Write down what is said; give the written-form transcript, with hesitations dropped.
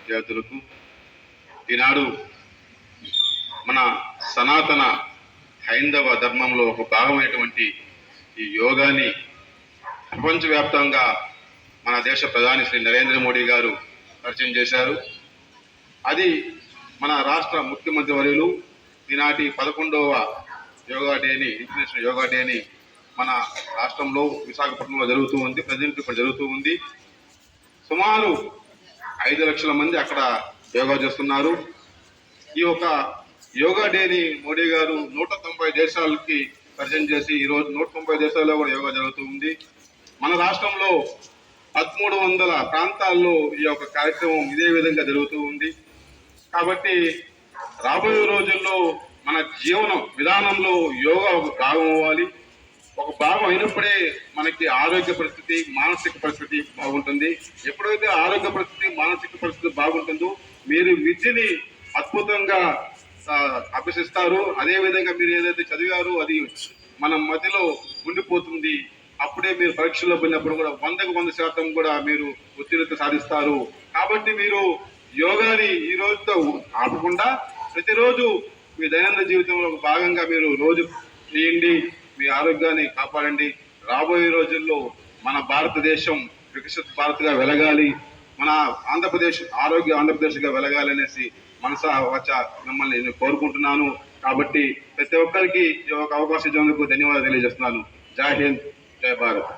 విద్యార్థులకు ఈనాడు మన సనాతన హైందవ ధర్మంలో ఒక భాగమైనటువంటి ఈ యోగాని ప్రపంచవ్యాప్తంగా మన దేశ ప్రధాని శ్రీ నరేంద్ర మోడీ గారు పరిచయం చేశారు. అది మన రాష్ట్ర ముఖ్యమంత్రి వర్యులు ఈనాటి 11వ యోగా డేని, ఇంటర్నేషనల్ యోగా డేని మన రాష్ట్రంలో విశాఖపట్నంలో జరుగుతూ ఉంది. ప్రజెంట్ ఇప్పుడు జరుగుతూ ఉంది. సుమారు 5 లక్షల మంది అక్కడ యోగా చేస్తున్నారు. ఈ యొక్క యోగా డేని మోడీ గారు 190 దేశాలకి పరిచయం చేసి ఈరోజు 190 దేశాల్లో కూడా యోగా జరుగుతూ ఉంది. మన రాష్ట్రంలో 1300 ప్రాంతాల్లో ఈ యొక్క కార్యక్రమం ఇదే విధంగా జరుగుతూ ఉంది. కాబట్టి రాబోయే రోజుల్లో మన జీవన విధానంలో యోగా ఒక భాగం అవ్వాలి. ఒక భాగం అయినప్పుడే మనకి ఆరోగ్య పరిస్థితి, మానసిక పరిస్థితి బాగుంటుంది. ఎప్పుడైతే ఆరోగ్య పరిస్థితి, మానసిక పరిస్థితి బాగుంటుందో మీరు విద్యని అద్భుతంగా అభ్యసిస్తారు. అదేవిధంగా మీరు ఏదైతే చదివారో అది మన మధ్యలో ఉండిపోతుంది. అప్పుడే మీరు పరీక్షల్లో వెళ్ళినప్పుడు కూడా 100కు 100% కూడా మీరు ఉత్తీర్ణత సాధిస్తారు. కాబట్టి మీరు యోగాని ఈ రోజుతో ఆపకుండా ప్రతిరోజు మీ దైనందిన జీవితంలో ఒక భాగంగా మీరు రోజు చేయండి. మీ ఆరోగ్యాన్ని కాపాడండి. రాబోయే రోజుల్లో మన భారతదేశం వికసిత భారత్గా వెలగాలి. మన ఆంధ్రప్రదేశ్ ఆంధ్రప్రదేశ్గా వెలగాలి అనేసి మనసా వచ్చ మిమ్మల్ని నేను కోరుకుంటున్నాను. కాబట్టి ప్రతి ఒక్కరికి ఈ ఒక అవకాశం ఇచ్చినందుకు ధన్యవాదాలు తెలియజేస్తున్నాను. జై హింద్, జై భారత్.